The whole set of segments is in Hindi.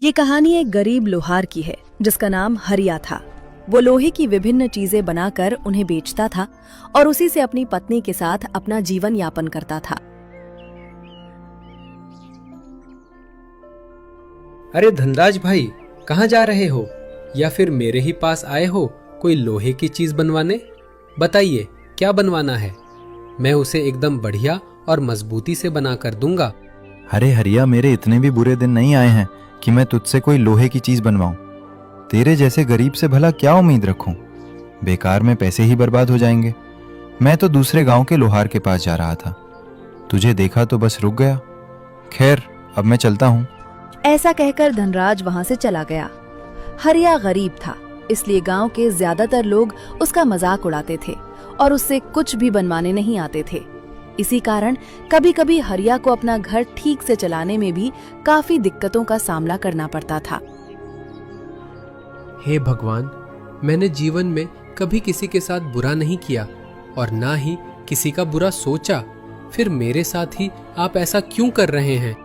ये कहानी एक गरीब लोहार की है जिसका नाम हरिया था। वो लोहे की विभिन्न चीजें बनाकर उन्हें बेचता था और उसी से अपनी पत्नी के साथ अपना जीवन यापन करता था। अरे धनराज भाई, कहाँ जा रहे हो? या फिर मेरे ही पास आए हो कोई लोहे की चीज बनवाने? बताइए क्या बनवाना है, मैं उसे एकदम बढ़िया और मजबूती से बना कर दूंगा। अरे हरिया, मेरे इतने भी बुरे दिन नहीं आए हैं कि मैं तुझसे कोई लोहे की चीज बनवाऊं। तेरे जैसे गरीब से भला क्या उम्मीद रखूं? बेकार में पैसे ही बर्बाद हो जाएंगे। मैं तो दूसरे गांव के लोहार के पास जा रहा था, तुझे देखा तो बस रुक गया। खैर, अब मैं चलता हूँ। ऐसा कहकर धनराज वहां से चला गया। हरिया गरीब था, इसलिए गांव के ज्यादातर लोग उसका मजाक उड़ाते थे और उससे कुछ भी बनवाने नहीं आते थे। इसी कारण कभी कभी हरिया को अपना घर ठीक से चलाने में भी काफी दिक्कतों का सामना करना पड़ता था। हे भगवान, मैंने जीवन में कभी किसी के साथ बुरा नहीं किया और ना ही किसी का बुरा सोचा, फिर मेरे साथ ही आप ऐसा क्यों कर रहे हैं?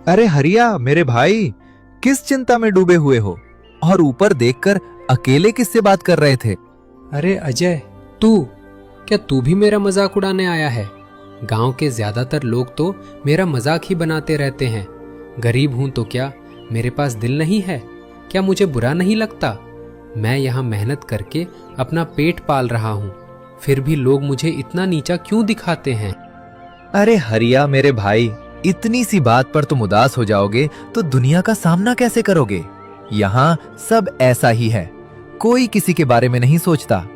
अरे हरिया मेरे भाई, किस चिंता में डूबे हुए हो? और ऊपर देखकर अकेले किससे बात कर रहे थे? अरे अजय, क्या तू भी मेरा मजाक उड़ाने आया है? गांव के ज्यादातर लोग तो मेरा मजाक ही बनाते रहते हैं। गरीब हूं तो क्या मेरे पास दिल नहीं है? क्या मुझे बुरा नहीं लगता? मैं यहाँ मेहनत करके अपना पेट पाल रहा हूँ, फिर भी लोग मुझे इतना नीचा क्यों दिखाते हैं? अरे हरिया मेरे भाई, इतनी सी बात पर तुम उदास हो जाओगे तो दुनिया का सामना कैसे करोगे? यहाँ सब ऐसा ही है, कोई किसी के बारे में नहीं सोचता।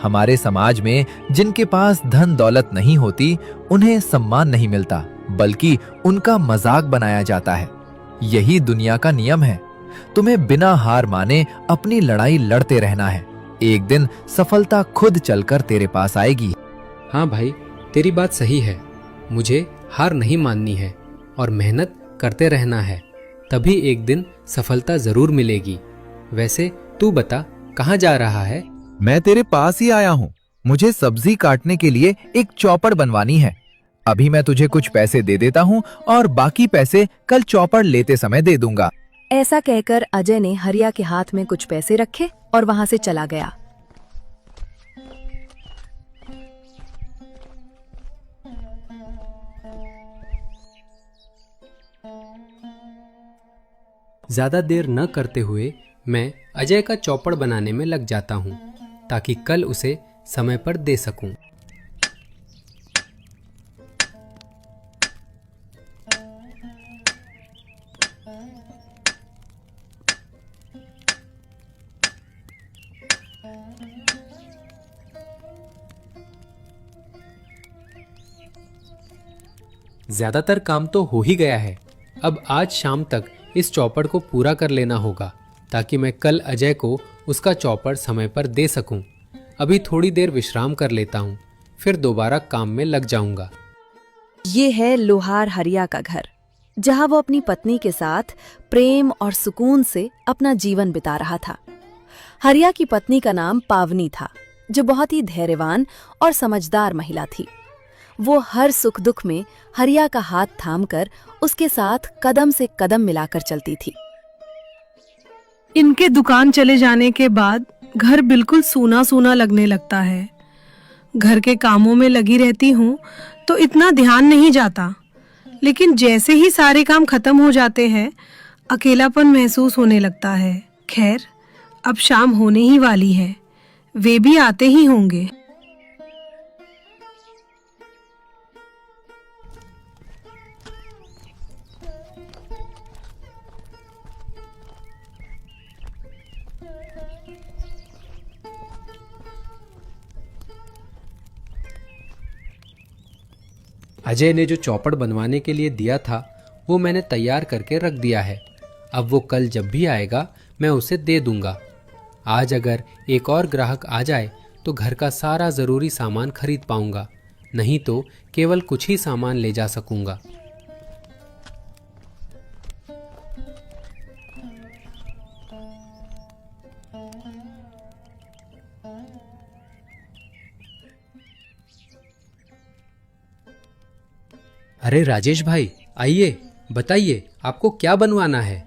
हमारे समाज में जिनके पास धन दौलत नहीं होती, उन्हें सम्मान नहीं मिलता, बल्कि उनका मजाक बनाया जाता है। यही दुनिया का नियम है। तुम्हें बिना हार माने अपनी लड़ाई लड़ते रहना है। एक दिन सफलता खुद चलकर तेरे पास आएगी। हाँ भाई, तेरी बात सही है। मुझे हार नहीं माननी है और मेहनत करते रहना है, तभी एक दिन सफलता जरूर मिलेगी। वैसे तू बता, कहाँ जा रहा है? मैं तेरे पास ही आया हूँ। मुझे सब्जी काटने के लिए एक चौपड़ बनवानी है। अभी मैं तुझे कुछ पैसे दे देता हूँ और बाकी पैसे कल चौपड़ लेते समय दे दूंगा। ऐसा कहकर अजय ने हरिया के हाथ में कुछ पैसे रखे और वहां से चला गया। ज्यादा देर न करते हुए मैं अजय का चौपड़ बनाने में लग जाता हूँ, ताकि कल उसे समय पर दे सकूं। ज्यादातर काम तो हो ही गया है। अब आज शाम तक इस चौपड़ को पूरा कर लेना होगा, ताकि मैं कल अजय को उसका चौपड़ समय पर दे सकूं। अभी थोड़ी देर विश्राम कर लेता हूं, फिर दोबारा काम में लग जाऊंगा। ये है लोहार हरिया का घर, जहां वो अपनी पत्नी के साथ प्रेम और सुकून से अपना जीवन बिता रहा था। हरिया की पत्नी का नाम पावनी था, जो बहुत ही धैर्यवान और समझदार महिला थी। वो हर सुख दुख में हरिया का हाथ थामकर उसके साथ कदम से कदम मिलाकर चलती थी। इनके दुकान चले जाने के बाद घर बिल्कुल सूना सूना लगने लगता है। घर के कामों में लगी रहती हूँ तो इतना ध्यान नहीं जाता, लेकिन जैसे ही सारे काम खत्म हो जाते हैं, अकेलापन महसूस होने लगता है। खैर, अब शाम होने ही वाली है, वे भी आते ही होंगे। अजय ने जो चौपड़ बनवाने के लिए दिया था, वो मैंने तैयार करके रख दिया है। अब वो कल जब भी आएगा मैं उसे दे दूंगा। आज अगर एक और ग्राहक आ जाए तो घर का सारा ज़रूरी सामान खरीद पाऊंगा, नहीं तो केवल कुछ ही सामान ले जा सकूंगा। अरे राजेश भाई, आइए, बताइए आपको क्या बनवाना है।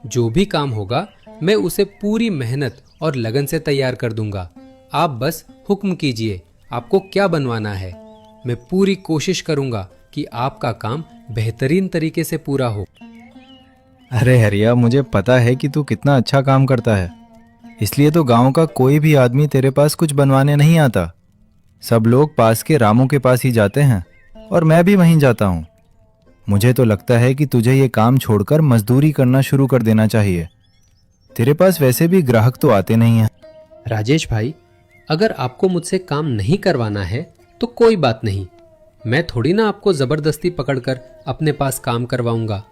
जो भी काम होगा मैं उसे पूरी मेहनत और लगन से तैयार कर दूंगा। आप बस हुक्म कीजिए, आपको क्या बनवाना है। मैं पूरी कोशिश करूंगा कि आपका काम बेहतरीन तरीके से पूरा हो। अरे हरिया, मुझे पता है कि तू कितना अच्छा काम करता है, इसलिए तो गांव का कोई भी आदमी तेरे पास कुछ बनवाने नहीं आता। सब लोग पास के रामू के पास ही जाते हैं और मैं भी वहीं जाता हूँ। मुझे तो लगता है कि तुझे ये काम छोड़कर मजदूरी करना शुरू कर देना चाहिए। तेरे पास वैसे भी ग्राहक तो आते नहीं हैं। राजेश भाई, अगर आपको मुझसे काम नहीं करवाना है तो कोई बात नहीं। मैं थोड़ी ना आपको जबरदस्ती पकड़कर अपने पास काम करवाऊंगा।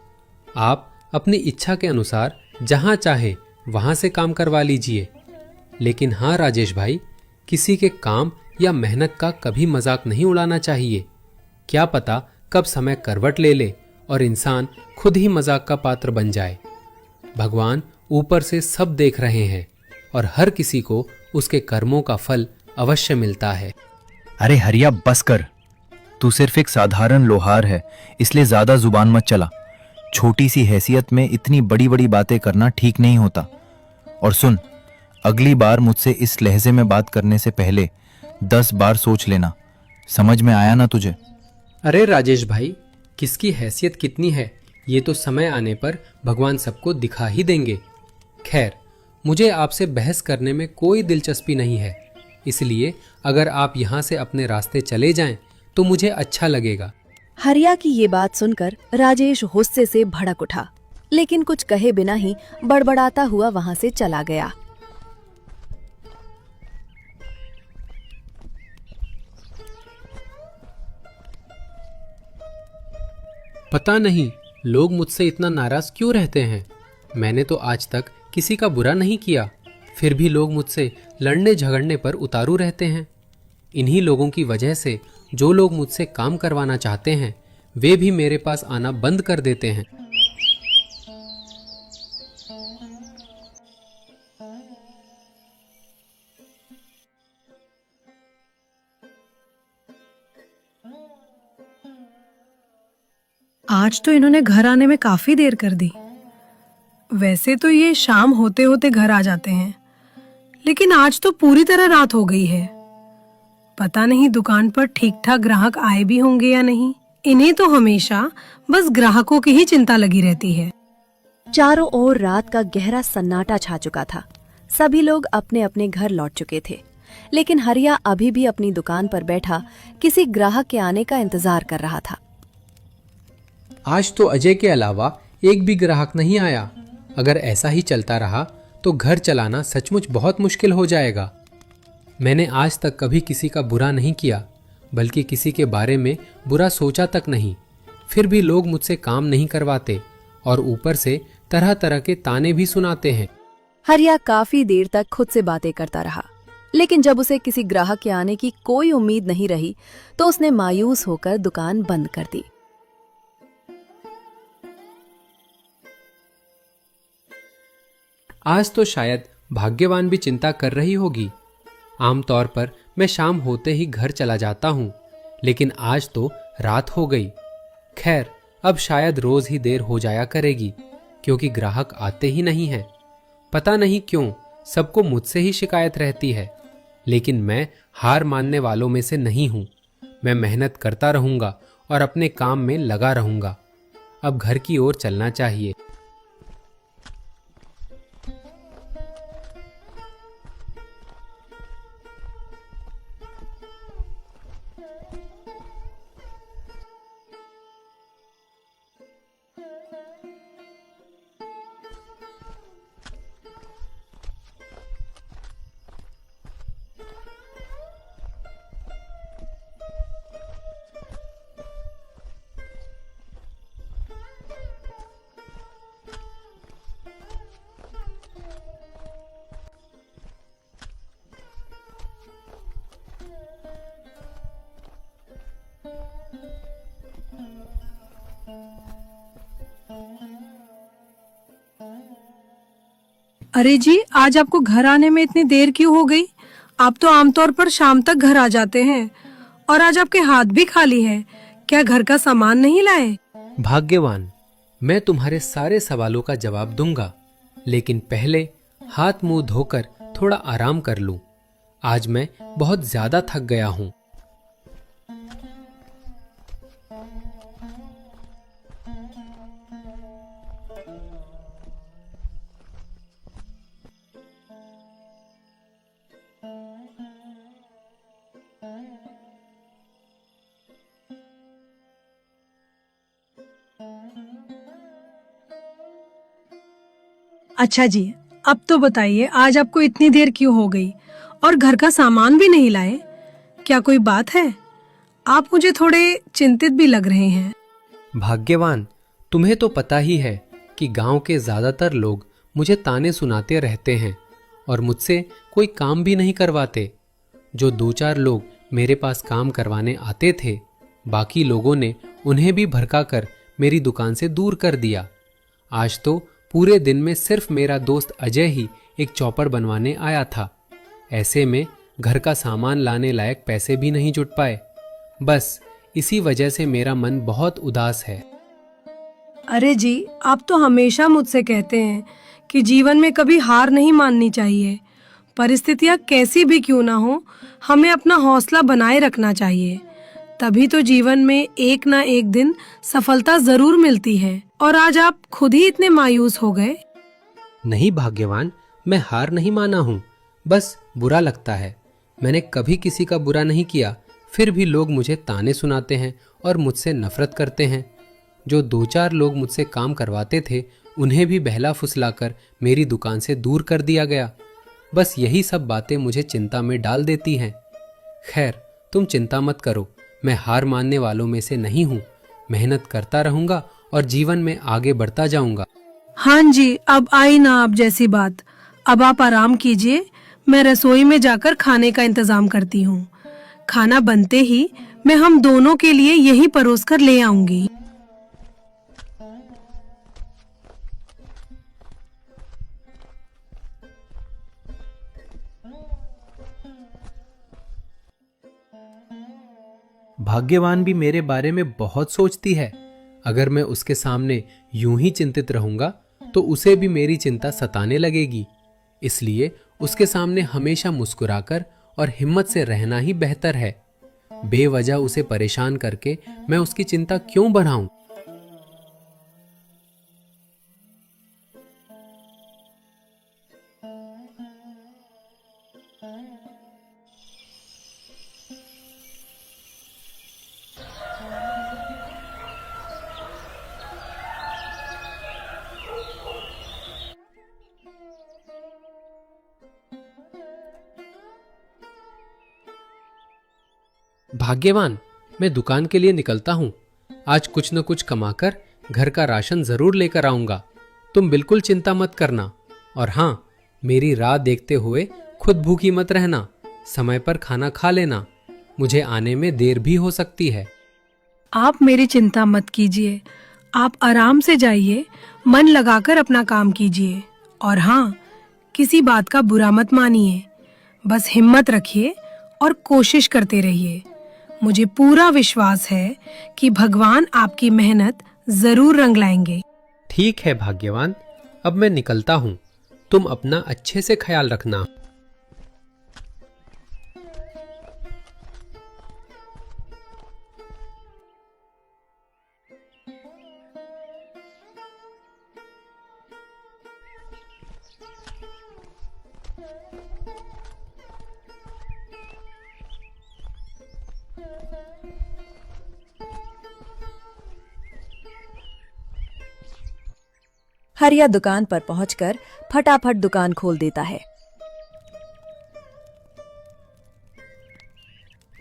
आप अपनी इच्छा के अनुसार जहां चाहे वहां से काम करवा लीजिए। लेकिन हाँ राजेश भाई, किसी के काम या मेहनत का कभी मजाक नहीं उड़ाना चाहिए। क्या पता कब समय करवट ले ले और इंसान खुद ही मजाक का पात्र बन जाए। भगवान ऊपर से सब देख रहे हैं और हर किसी को उसके कर्मों का फल अवश्य मिलता है। अरे हरिया, बस कर। तू सिर्फ एक साधारण लोहार है, इसलिए ज्यादा जुबान मत चला। छोटी सी हैसियत में इतनी बड़ी बड़ी बातें करना ठीक नहीं होता। और सुन, अगली बार मुझसे इस लहजे में बात करने से पहले 10 बार सोच लेना। समझ में आया ना तुझे? अरे राजेश भाई, किसकी हैसियत कितनी है ये तो समय आने पर भगवान सबको दिखा ही देंगे। खैर, मुझे आपसे बहस करने में कोई दिलचस्पी नहीं है, इसलिए अगर आप यहाँ से अपने रास्ते चले जाएं तो मुझे अच्छा लगेगा। हरिया की ये बात सुनकर राजेश गुस्से से भड़क उठा, लेकिन कुछ कहे बिना ही बड़बड़ाता हुआ वहां से चला गया। पता नहीं लोग मुझसे इतना नाराज क्यों रहते हैं। मैंने तो आज तक किसी का बुरा नहीं किया, फिर भी लोग मुझसे लड़ने झगड़ने पर उतारू रहते हैं। इन्हीं लोगों की वजह से जो लोग मुझसे काम करवाना चाहते हैं वे भी मेरे पास आना बंद कर देते हैं। आज तो इन्होंने घर आने में काफी देर कर दी। वैसे तो ये शाम होते होते घर आ जाते हैं, लेकिन आज तो पूरी तरह रात हो गई है। पता नहीं दुकान पर ठीक ठाक ग्राहक आए भी होंगे या नहीं। इन्हें तो हमेशा बस ग्राहकों की ही चिंता लगी रहती है। चारों ओर रात का गहरा सन्नाटा छा चुका था। सभी लोग अपने अपने घर लौट चुके थे, लेकिन हरिया अभी भी अपनी दुकान पर बैठा किसी ग्राहक के आने का इंतजार कर रहा था। आज तो अजय के अलावा एक भी ग्राहक नहीं आया। अगर ऐसा ही चलता रहा तो घर चलाना सचमुच बहुत मुश्किल हो जाएगा। मैंने आज तक कभी किसी का बुरा नहीं किया, बल्कि किसी के बारे में बुरा सोचा तक नहीं। फिर भी लोग मुझसे काम नहीं करवाते और ऊपर से तरह तरह के ताने भी सुनाते हैं। हरिया काफी देर तक खुद से बातें करता रहा, लेकिन जब उसे किसी ग्राहक के आने की कोई उम्मीद नहीं रही तो उसने मायूस होकर दुकान बंद कर दी। आज तो शायद भाग्यवान भी चिंता कर रही होगी। आमतौर पर मैं शाम होते ही घर चला जाता हूँ, लेकिन आज तो रात हो गई। खैर, अब शायद रोज ही देर हो जाया करेगी, क्योंकि ग्राहक आते ही नहीं हैं। पता नहीं क्यों सबको मुझसे ही शिकायत रहती है, लेकिन मैं हार मानने वालों में से नहीं हूँ। मैं मेहनत करता रहूँगा और अपने काम में लगा रहूँगा। अब घर की ओर चलना चाहिए। अरे जी, आज आपको घर आने में इतनी देर क्यों हो गई? आप तो आमतौर पर शाम तक घर आ जाते हैं और आज आपके हाथ भी खाली है। क्या घर का सामान नहीं लाए? भाग्यवान, मैं तुम्हारे सारे सवालों का जवाब दूंगा, लेकिन पहले हाथ मुंह धोकर थोड़ा आराम कर लूं। आज मैं बहुत ज्यादा थक गया हूं। अच्छा जी, अब तो बताइए आज आपको इतनी देर क्यों हो गई और घर का सामान भी नहीं लाए? क्या कोई बात है? आप मुझे थोड़े चिंतित भी लग रहे हैं। भाग्यवान, तुम्हें तो पता ही है कि गांव के ज्यादातर लोग मुझे ताने सुनाते रहते हैं और मुझसे कोई काम भी नहीं करवाते। जो 2-4 लोग मेरे पास काम करवाने आते थे, बाकी लोगों ने उन्हें भी भड़काकर मेरी दुकान से दूर कर दिया। आज तो पूरे दिन में सिर्फ मेरा दोस्त अजय ही एक चौपड़ बनवाने आया था। ऐसे में घर का सामान लाने लायक पैसे भी नहीं जुट पाए। बस इसी वजह से मेरा मन बहुत उदास है। अरे जी, आप तो हमेशा मुझसे कहते हैं कि जीवन में कभी हार नहीं माननी चाहिए। परिस्थितियां कैसी भी क्यों ना हो, हमें अपना हौसला बनाए रखना चाहिए। तभी तो जीवन में एक ना एक दिन सफलता जरूर मिलती है। और आज आप खुद ही इतने मायूस हो गए। नहीं भाग्यवान, मैं हार नहीं माना हूं, बस बुरा लगता है। मैंने कभी किसी का बुरा नहीं किया, फिर भी लोग मुझे ताने सुनाते हैं और मुझसे नफरत करते हैं। जो 2-4 लोग मुझसे काम करवाते थे, उन्हें भी बहला फुसलाकर मेरी दुकान से दूर कर दिया गया। बस यही सब बातें मुझे चिंता में डाल देती हैं। खैर, तुम चिंता मत करो, मैं हार मानने वालों में से नहीं हूँ। मेहनत करता रहूंगा और जीवन में आगे बढ़ता जाऊंगा। हाँ जी, अब आई ना आप जैसी बात। अब आप आराम कीजिए, मैं रसोई में जाकर खाने का इंतजाम करती हूँ। खाना बनते ही मैं हम दोनों के लिए यही परोस कर ले आऊंगी। भाग्यवान भी मेरे बारे में बहुत सोचती है। अगर मैं उसके सामने यूं ही चिंतित रहूंगा तो उसे भी मेरी चिंता सताने लगेगी। इसलिए उसके सामने हमेशा मुस्कुराकर और हिम्मत से रहना ही बेहतर है। बेवजह उसे परेशान करके मैं उसकी चिंता क्यों बढ़ाऊं? भाग्यवान, मैं दुकान के लिए निकलता हूं। आज कुछ न कुछ कमाकर घर का राशन जरूर लेकर आऊंगा। तुम बिल्कुल चिंता मत करना। और हाँ, मेरी राह देखते हुए खुद भूखी मत रहना। समय पर खाना खा लेना, मुझे आने में देर भी हो सकती है। आप मेरी चिंता मत कीजिए, आप आराम से जाइए, मन लगाकर अपना काम कीजिए। और हाँ, किसी बात का बुरा मत मानिए। बस हिम्मत रखिए और कोशिश करते रहिए। मुझे पूरा विश्वास है कि भगवान आपकी मेहनत जरूर रंग लाएंगे। ठीक है भाग्यवान, अब मैं निकलता हूं। तुम अपना अच्छे से ख्याल रखना। हरिया दुकान पर पहुंचकर फटाफट दुकान खोल देता है।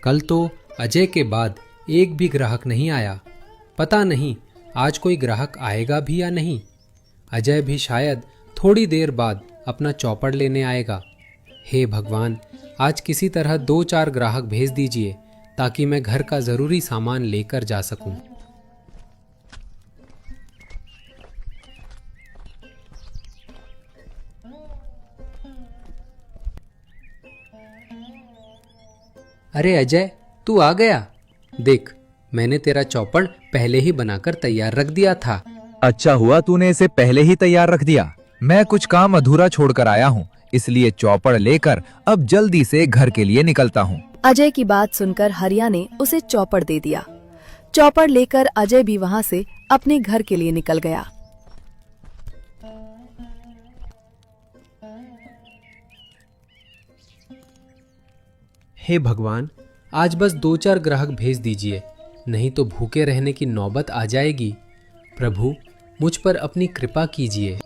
कल तो अजय के बाद एक भी ग्राहक नहीं आया। पता नहीं आज कोई ग्राहक आएगा भी या नहीं। अजय भी शायद थोड़ी देर बाद अपना चौपड़ लेने आएगा। हे भगवान, आज किसी तरह 2-4 ग्राहक भेज दीजिए ताकि मैं घर का जरूरी सामान लेकर जा सकूं। अरे अजय, तू आ गया। देख, मैंने तेरा चौपड़ पहले ही बनाकर तैयार रख दिया था। अच्छा हुआ तूने इसे पहले ही तैयार रख दिया। मैं कुछ काम अधूरा छोड़कर आया हूँ, इसलिए चौपड़ लेकर अब जल्दी से घर के लिए निकलता हूँ। अजय की बात सुनकर हरिया ने उसे चौपड़ दे दिया। चौपड़ लेकर अजय भी वहां से अपने घर के लिए निकल गया। हे भगवान, आज बस 2-4 ग्राहक भेज दीजिए, नहीं तो भूखे रहने की नौबत आ जाएगी। प्रभु, मुझ पर अपनी कृपा कीजिए।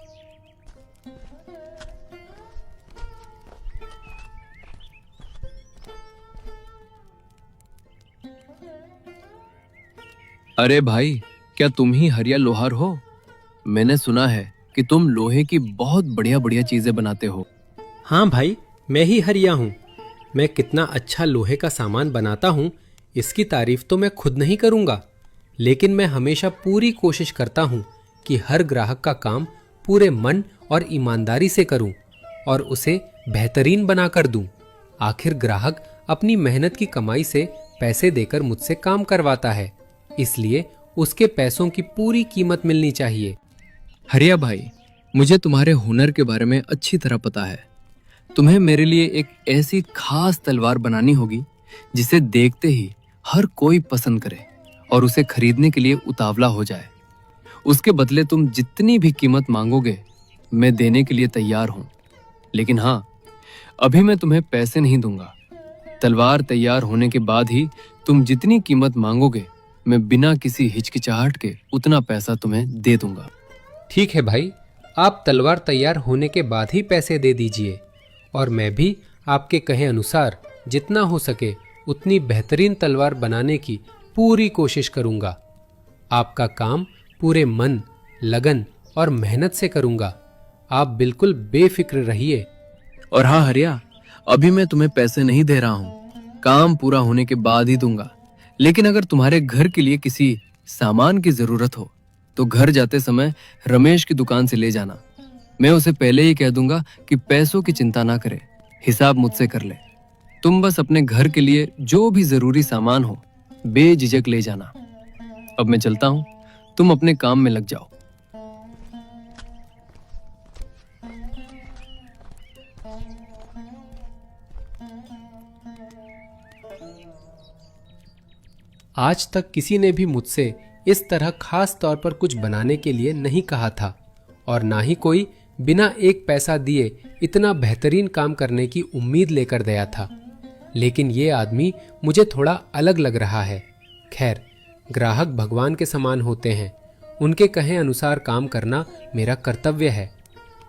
अरे भाई, क्या तुम ही हरिया लोहार हो? मैंने सुना है कि तुम लोहे की बहुत बढ़िया बढ़िया चीजें बनाते हो। हाँ भाई, मैं ही हरिया हूँ। मैं कितना अच्छा लोहे का सामान बनाता हूँ, इसकी तारीफ तो मैं खुद नहीं करूँगा, लेकिन मैं हमेशा पूरी कोशिश करता हूँ कि हर ग्राहक का काम पूरे मन और ईमानदारी से करूँ और उसे बेहतरीन बनाकर दूँ। आखिर ग्राहक अपनी मेहनत की कमाई से पैसे देकर मुझसे काम करवाता है, इसलिए उसके पैसों की पूरी कीमत मिलनी चाहिए। हरिया भाई, मुझे तुम्हारे हुनर के बारे में अच्छी तरह पता है। तुम्हें मेरे लिए एक ऐसी खास तलवार बनानी होगी जिसे देखते ही हर कोई पसंद करे और उसे खरीदने के लिए उतावला हो जाए। उसके बदले तुम जितनी भी कीमत मांगोगे, मैं देने के लिए तैयार हूं। लेकिन हाँ, अभी मैं तुम्हें पैसे नहीं दूंगा। तलवार तैयार होने के बाद ही तुम जितनी कीमत मांगोगे, मैं बिना किसी हिचकिचाहट के उतना पैसा तुम्हें दे दूंगा। ठीक है भाई, आप तलवार तैयार होने के बाद ही पैसे दे दीजिए और मैं भी आपके कहे अनुसार जितना हो सके उतनी बेहतरीन तलवार बनाने की पूरी कोशिश करूंगा। आपका काम पूरे मन, लगन और मेहनत से करूंगा। आप बिल्कुल बेफिक्र रहिए। और हाँ हरिया, अभी मैं तुम्हें पैसे नहीं दे रहा हूँ, काम पूरा होने के बाद ही दूंगा। लेकिन अगर तुम्हारे घर के लिए किसी सामान की जरूरत हो तो घर जाते समय रमेश की दुकान से ले जाना। मैं उसे पहले ही कह दूंगा कि पैसों की चिंता ना करे, हिसाब मुझसे कर ले। तुम बस अपने घर के लिए जो भी जरूरी सामान हो बेझिझक ले जाना। अब मैं चलता हूँ, तुम अपने काम में लग जाओ। आज तक किसी ने भी मुझसे इस तरह खास तौर पर कुछ बनाने के लिए नहीं कहा था और ना ही कोई बिना एक पैसा दिए इतना बेहतरीन काम करने की उम्मीद लेकर गया था। लेकिन ये आदमी मुझे थोड़ा अलग लग रहा है। खैर, ग्राहक भगवान के समान होते हैं, उनके कहे अनुसार काम करना मेरा कर्तव्य है।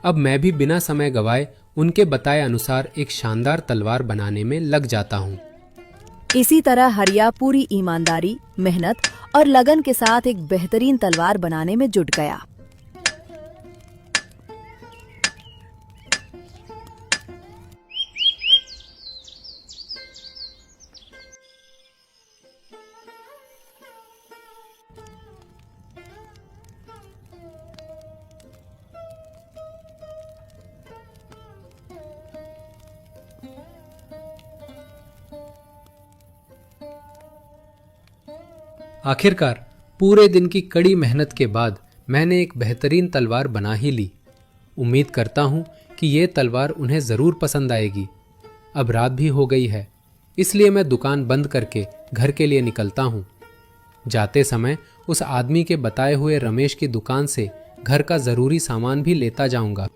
अब मैं भी बिना समय गवाए उनके बताए अनुसार एक शानदार तलवार बनाने में लग जाता हूँ। इसी तरह हरिया पूरी ईमानदारी, मेहनत और लगन के साथ एक बेहतरीन तलवार बनाने में जुट गया। आखिरकार पूरे दिन की कड़ी मेहनत के बाद मैंने एक बेहतरीन तलवार बना ही ली। उम्मीद करता हूँ कि ये तलवार उन्हें ज़रूर पसंद आएगी। अब रात भी हो गई है, इसलिए मैं दुकान बंद करके घर के लिए निकलता हूँ। जाते समय उस आदमी के बताए हुए रमेश की दुकान से घर का ज़रूरी सामान भी लेता जाऊँगा।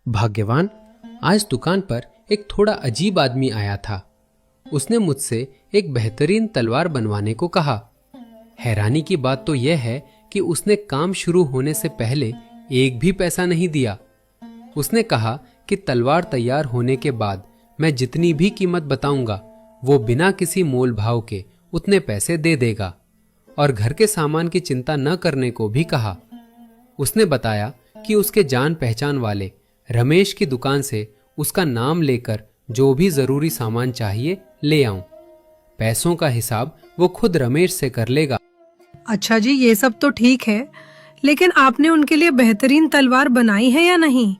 भाग्यवान, आज दुकान पर एक थोड़ा अजीब आदमी आया था। उसने मुझसे एक बेहतरीन तलवार बनवाने को कहा। हैरानी की बात तो यह है कि उसने काम शुरू होने से पहले एक भी पैसा नहीं दिया। उसने कहा कि तलवार तैयार होने के बाद मैं जितनी भी कीमत बताऊंगा वो बिना किसी मोल भाव के उतने पैसे दे देगा, और घर के सामान की चिंता न करने को भी कहा। उसने बताया कि उसके जान पहचान वाले रमेश की दुकान से उसका नाम लेकर जो भी जरूरी सामान चाहिए ले आऊं। पैसों का हिसाब वो खुद रमेश से कर लेगा। अच्छा जी, ये सब तो ठीक है, लेकिन आपने उनके लिए बेहतरीन तलवार बनाई है या नहीं?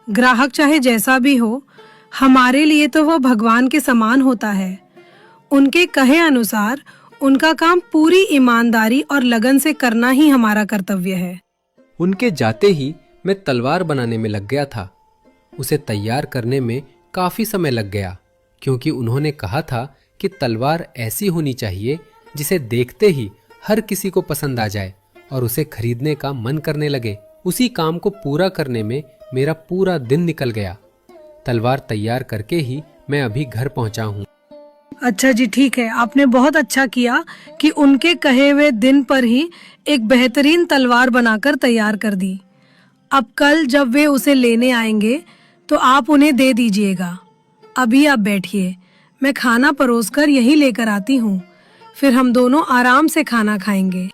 ग्राहक चाहे जैसा भी हो, हमारे लिए तो वो भगवान के समान होता है। उनके कहे अनुसार उनका काम पूरी ईमानदारी और लगन से करना ही हमारा कर्तव्य है। उनके जाते ही मैं तलवार बनाने में लग गया था। उसे तैयार करने में काफी समय लग गया, क्योंकि उन्होंने कहा था कि तलवार ऐसी होनी चाहिए जिसे देखते ही हर किसी को पसंद आ जाए और उसे खरीदने का मन करने लगे। उसी काम को पूरा करने में मेरा पूरा दिन निकल गया। तलवार तैयार करके ही मैं अभी घर पहुंचा हूँ। अच्छा जी, ठीक है, आपने बहुत अच्छा किया कि उनके कहे हुए दिन पर ही एक बेहतरीन तलवार बनाकर तैयार कर दी। अब कल जब वे उसे लेने आएंगे तो आप उन्हें दे दीजिएगा। अभी आप बैठिए, मैं खाना परोसकर यहीं लेकर आती हूँ, फिर हम दोनों आराम से खाना खाएंगे।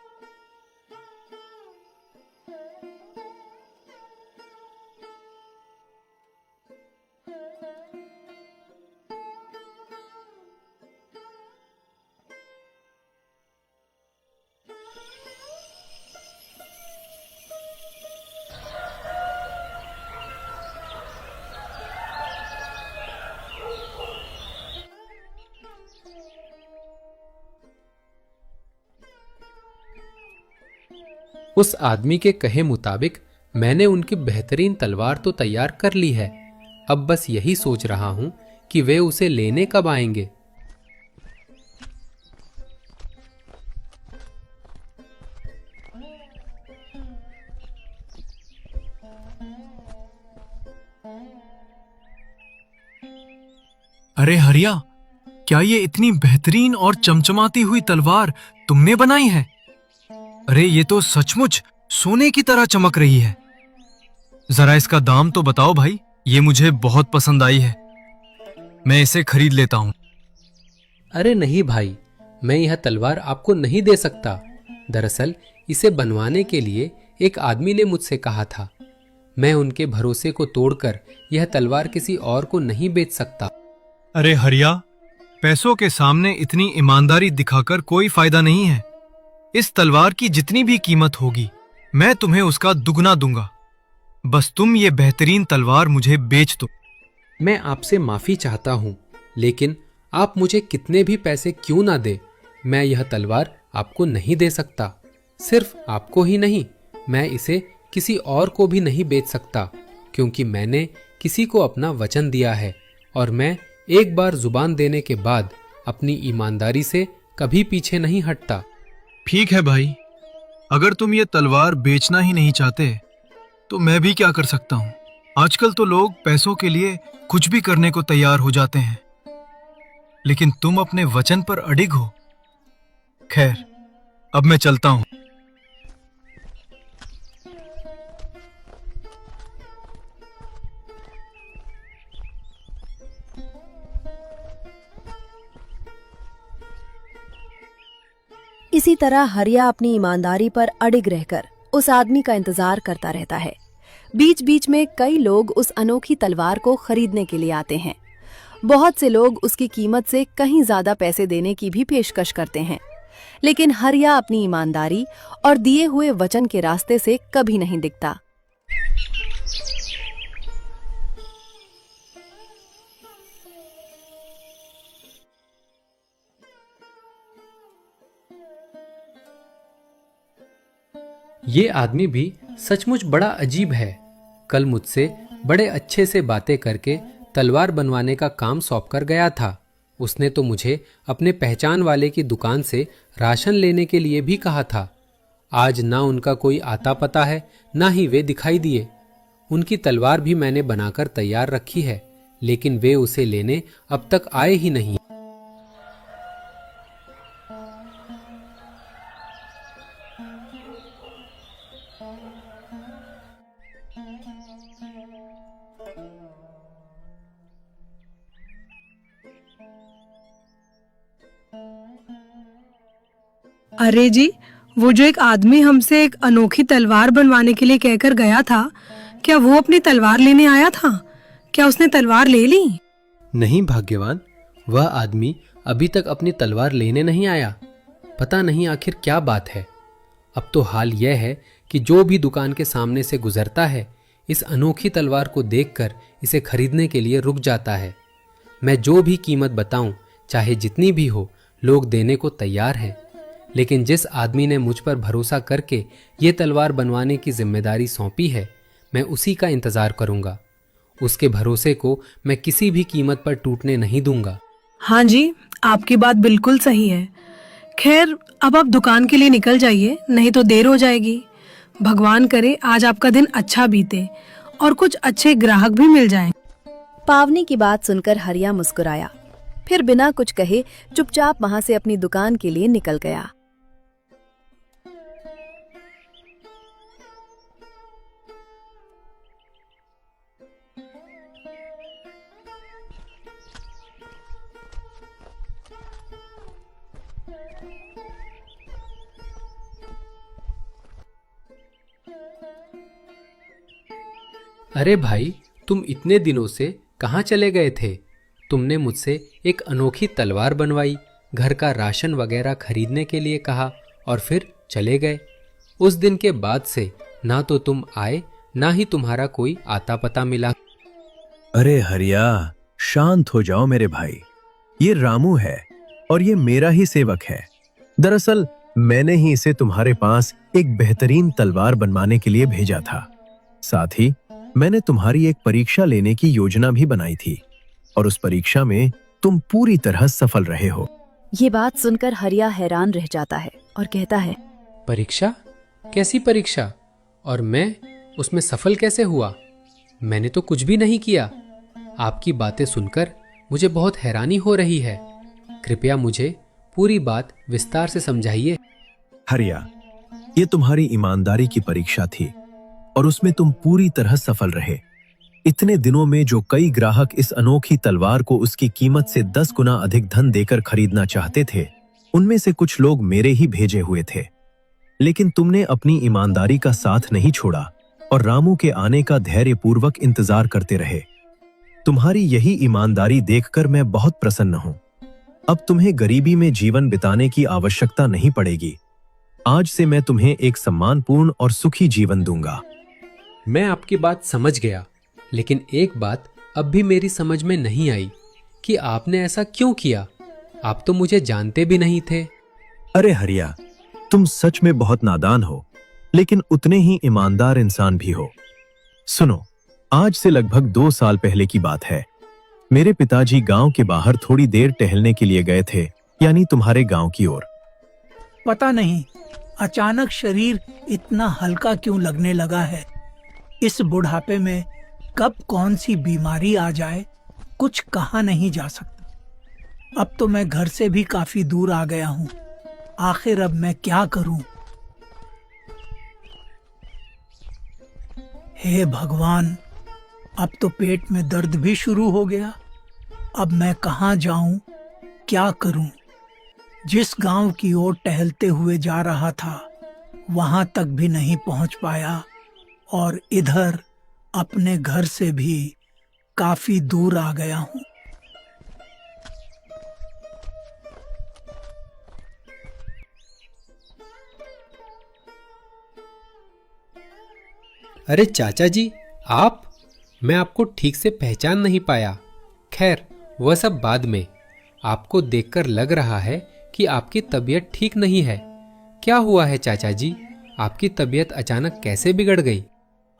उस आदमी के कहे मुताबिक मैंने उनकी बेहतरीन तलवार तो तैयार कर ली है। अब बस यही सोच रहा हूं कि वे उसे लेने कब आएंगे। अरे हरिया, क्या ये इतनी बेहतरीन और चमचमाती हुई तलवार तुमने बनाई है? अरे ये तो सचमुच सोने की तरह चमक रही है। जरा इसका दाम तो बताओ भाई, ये मुझे बहुत पसंद आई है। मैं इसे खरीद लेता हूँ। अरे नहीं भाई, मैं यह तलवार आपको नहीं दे सकता। दरअसल इसे बनवाने के लिए एक आदमी ने मुझसे कहा था। मैं उनके भरोसे को तोड़कर यह तलवार किसी और को नहीं बेच सकता। अरे हरिया, पैसों के सामने इतनी ईमानदारी दिखाकर कोई फायदा नहीं है। इस तलवार की जितनी भी कीमत होगी मैं तुम्हें उसका दुगना दूंगा। बस तुम ये बेहतरीन तलवार मुझे बेच दो। मैं आपसे माफी चाहता हूं, लेकिन आप मुझे कितने भी पैसे क्यों ना दे, मैं यह तलवार आपको नहीं दे सकता। सिर्फ आपको ही नहीं, मैं इसे किसी और को भी नहीं बेच सकता, क्योंकि मैंने किसी को अपना वचन दिया है और मैं एक बार जुबान देने के बाद अपनी ईमानदारी से कभी पीछे नहीं हटता। ठीक है भाई, अगर तुम ये तलवार बेचना ही नहीं चाहते तो मैं भी क्या कर सकता हूँ। आजकल तो लोग पैसों के लिए कुछ भी करने को तैयार हो जाते हैं, लेकिन तुम अपने वचन पर अडिग हो। खैर, अब मैं चलता हूँ। इसी तरह हरिया अपनी ईमानदारी पर अडिग रहकर उस आदमी का इंतजार करता रहता है। बीच बीच में कई लोग उस अनोखी तलवार को खरीदने के लिए आते हैं। बहुत से लोग उसकी कीमत से कहीं ज्यादा पैसे देने की भी पेशकश करते हैं, लेकिन हरिया अपनी ईमानदारी और दिए हुए वचन के रास्ते से कभी नहीं दिखता। ये आदमी भी सचमुच बड़ा अजीब है। कल मुझसे बड़े अच्छे से बातें करके तलवार बनवाने का काम सौंप कर गया था। उसने तो मुझे अपने पहचान वाले की दुकान से राशन लेने के लिए भी कहा था। आज ना उनका कोई आता पता है, ना ही वे दिखाई दिए। उनकी तलवार भी मैंने बनाकर तैयार रखी है, लेकिन वे उसे लेने अब तक आए ही नहीं। अरे जी, वो जो एक आदमी हमसे एक अनोखी तलवार बनवाने के लिए कहकर गया था, क्या वो अपनी तलवार लेने आया था? क्या उसने तलवार ले ली? नहीं भाग्यवान, वह आदमी अभी तक अपनी तलवार लेने नहीं आया। पता नहीं आखिर क्या बात है। अब तो हाल यह है कि जो भी दुकान के सामने से गुजरता है, इस अनोखी तलवार को देखकर इसे खरीदने के लिए रुक जाता है। मैं जो भी कीमत बताऊं, चाहे जितनी भी हो, लोग देने को तैयार हैं। लेकिन जिस आदमी ने मुझ पर भरोसा करके ये तलवार बनवाने की जिम्मेदारी सौंपी है, मैं उसी का इंतजार करूंगा। उसके भरोसे को मैं किसी भी कीमत पर टूटने नहीं दूंगा। हाँ जी, आपकी बात बिल्कुल सही है। खैर, अब आप दुकान के लिए निकल जाइए, नहीं तो देर हो जाएगी। भगवान करे आज आपका दिन अच्छा बीते और कुछ अच्छे ग्राहक भी मिल जाएं। पावनी की बात सुनकर हरिया मुस्कुराया, फिर बिना कुछ कहे चुपचाप वहां से अपनी दुकान के लिए निकल गया। अरे भाई, तुम इतने दिनों से कहाँ चले गए थे? तुमने मुझसे एक अनोखी तलवार बनवाई, घर का राशन वगैरह खरीदने के लिए कहा और फिर चले गए। उस दिन के बाद से ना तो तुम आए, ना ही तुम्हारा कोई आता पता मिला। अरे हरिया, शांत हो जाओ मेरे भाई। ये रामू है और ये मेरा ही सेवक है। दरअसल मैंने ही इसे तुम्हारे पास एक बेहतरीन तलवार बनवाने के लिए भेजा था। साथ ही मैंने तुम्हारी एक परीक्षा लेने की योजना भी बनाई थी और उस परीक्षा में तुम पूरी तरह सफल रहे हो। ये बात सुनकर हरिया हैरान रह जाता है और कहता है, परीक्षा? कैसी परीक्षा? और मैं उसमें सफल कैसे हुआ? मैंने तो कुछ भी नहीं किया। आपकी बातें सुनकर मुझे बहुत हैरानी हो रही है। कृपया मुझे पूरी बात विस्तार से समझाइए। हरिया, ये तुम्हारी ईमानदारी की परीक्षा थी और उसमें तुम पूरी तरह सफल रहे। इतने दिनों में जो कई ग्राहक इस अनोखी तलवार को उसकी कीमत से 10 गुना अधिक धन देकर खरीदना चाहते थे, उनमें से कुछ लोग मेरे ही भेजे हुए थे। लेकिन तुमने अपनी ईमानदारी का साथ नहीं छोड़ा और रामू के आने का धैर्यपूर्वक इंतजार करते रहे। तुम्हारी यही ईमानदारी देखकर मैं बहुत प्रसन्न हूं। अब तुम्हें गरीबी में जीवन बिताने की आवश्यकता नहीं पड़ेगी। आज से मैं तुम्हें एक सम्मानपूर्ण और सुखी जीवन दूंगा। मैं आपकी बात समझ गया, लेकिन एक बात अब भी मेरी समझ में नहीं आई कि आपने ऐसा क्यों किया। आप तो मुझे जानते भी नहीं थे। अरे हरिया, तुम सच में बहुत नादान हो, लेकिन उतने ही ईमानदार इंसान भी हो। सुनो, आज से लगभग 2 साल पहले की बात है। मेरे पिताजी गांव के बाहर थोड़ी देर टहलने के लिए गए थे, यानी तुम्हारे गांव की ओर। पता नहीं अचानक शरीर इतना हल्का क्यों लगने लगा है। इस बुढ़ापे में कब कौन सी बीमारी आ जाए, कुछ कहा नहीं जा सकता। अब तो मैं घर से भी काफी दूर आ गया हूँ। आखिर अब मैं क्या करूं? हे भगवान, अब तो पेट में दर्द भी शुरू हो गया। अब मैं कहाँ जाऊं, क्या करूं? जिस गांव की ओर टहलते हुए जा रहा था, वहां तक भी नहीं पहुंच पाया और इधर अपने घर से भी काफी दूर आ गया हूं। अरे चाचा जी, आप? मैं आपको ठीक से पहचान नहीं पाया। खैर, वह सब बाद में। आपको देखकर लग रहा है कि आपकी तबीयत ठीक नहीं है। क्या हुआ है चाचा जी? आपकी तबीयत अचानक कैसे बिगड़ गई?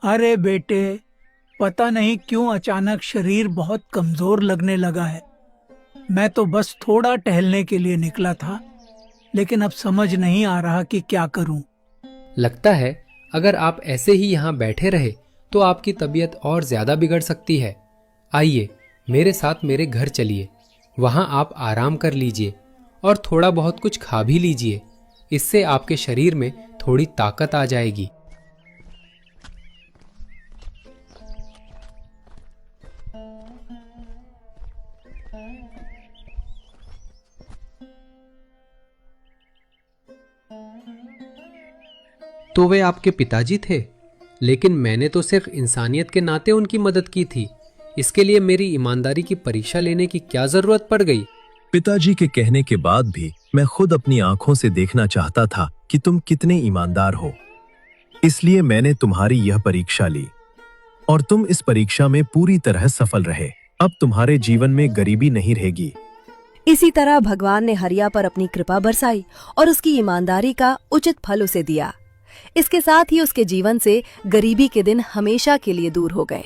अरे बेटे, पता नहीं क्यों अचानक शरीर बहुत कमजोर लगने लगा है। मैं तो बस थोड़ा टहलने के लिए निकला था, लेकिन अब समझ नहीं आ रहा कि क्या करूं। लगता है अगर आप ऐसे ही यहाँ बैठे रहे तो आपकी तबीयत और ज्यादा बिगड़ सकती है। आइए मेरे साथ मेरे घर चलिए। वहाँ आप आराम कर लीजिए और थोड़ा बहुत कुछ खा भी लीजिए। इससे आपके शरीर में थोड़ी ताकत आ जाएगी। तो वे आपके पिताजी थे, लेकिन मैंने तो सिर्फ इंसानियत के नाते उनकी मदद की थी। इसके लिए मेरी ईमानदारी की परीक्षा लेने की क्या जरूरत पड़ गई? पिताजी के कहने के बाद भी मैं खुद अपनी आंखों से देखना चाहता था कि तुम कितने ईमानदार हो। इसलिए मैंने तुम्हारी यह परीक्षा ली और तुम इस परीक्षा में पूरी तरह सफल रहे। अब तुम्हारे जीवन में गरीबी नहीं रहेगी। इसी तरह भगवान ने हरिया पर अपनी कृपा बरसाई और उसकी ईमानदारी का उचित फल उसे दिया। इसके साथ ही उसके जीवन से गरीबी के दिन हमेशा के लिए दूर हो गए।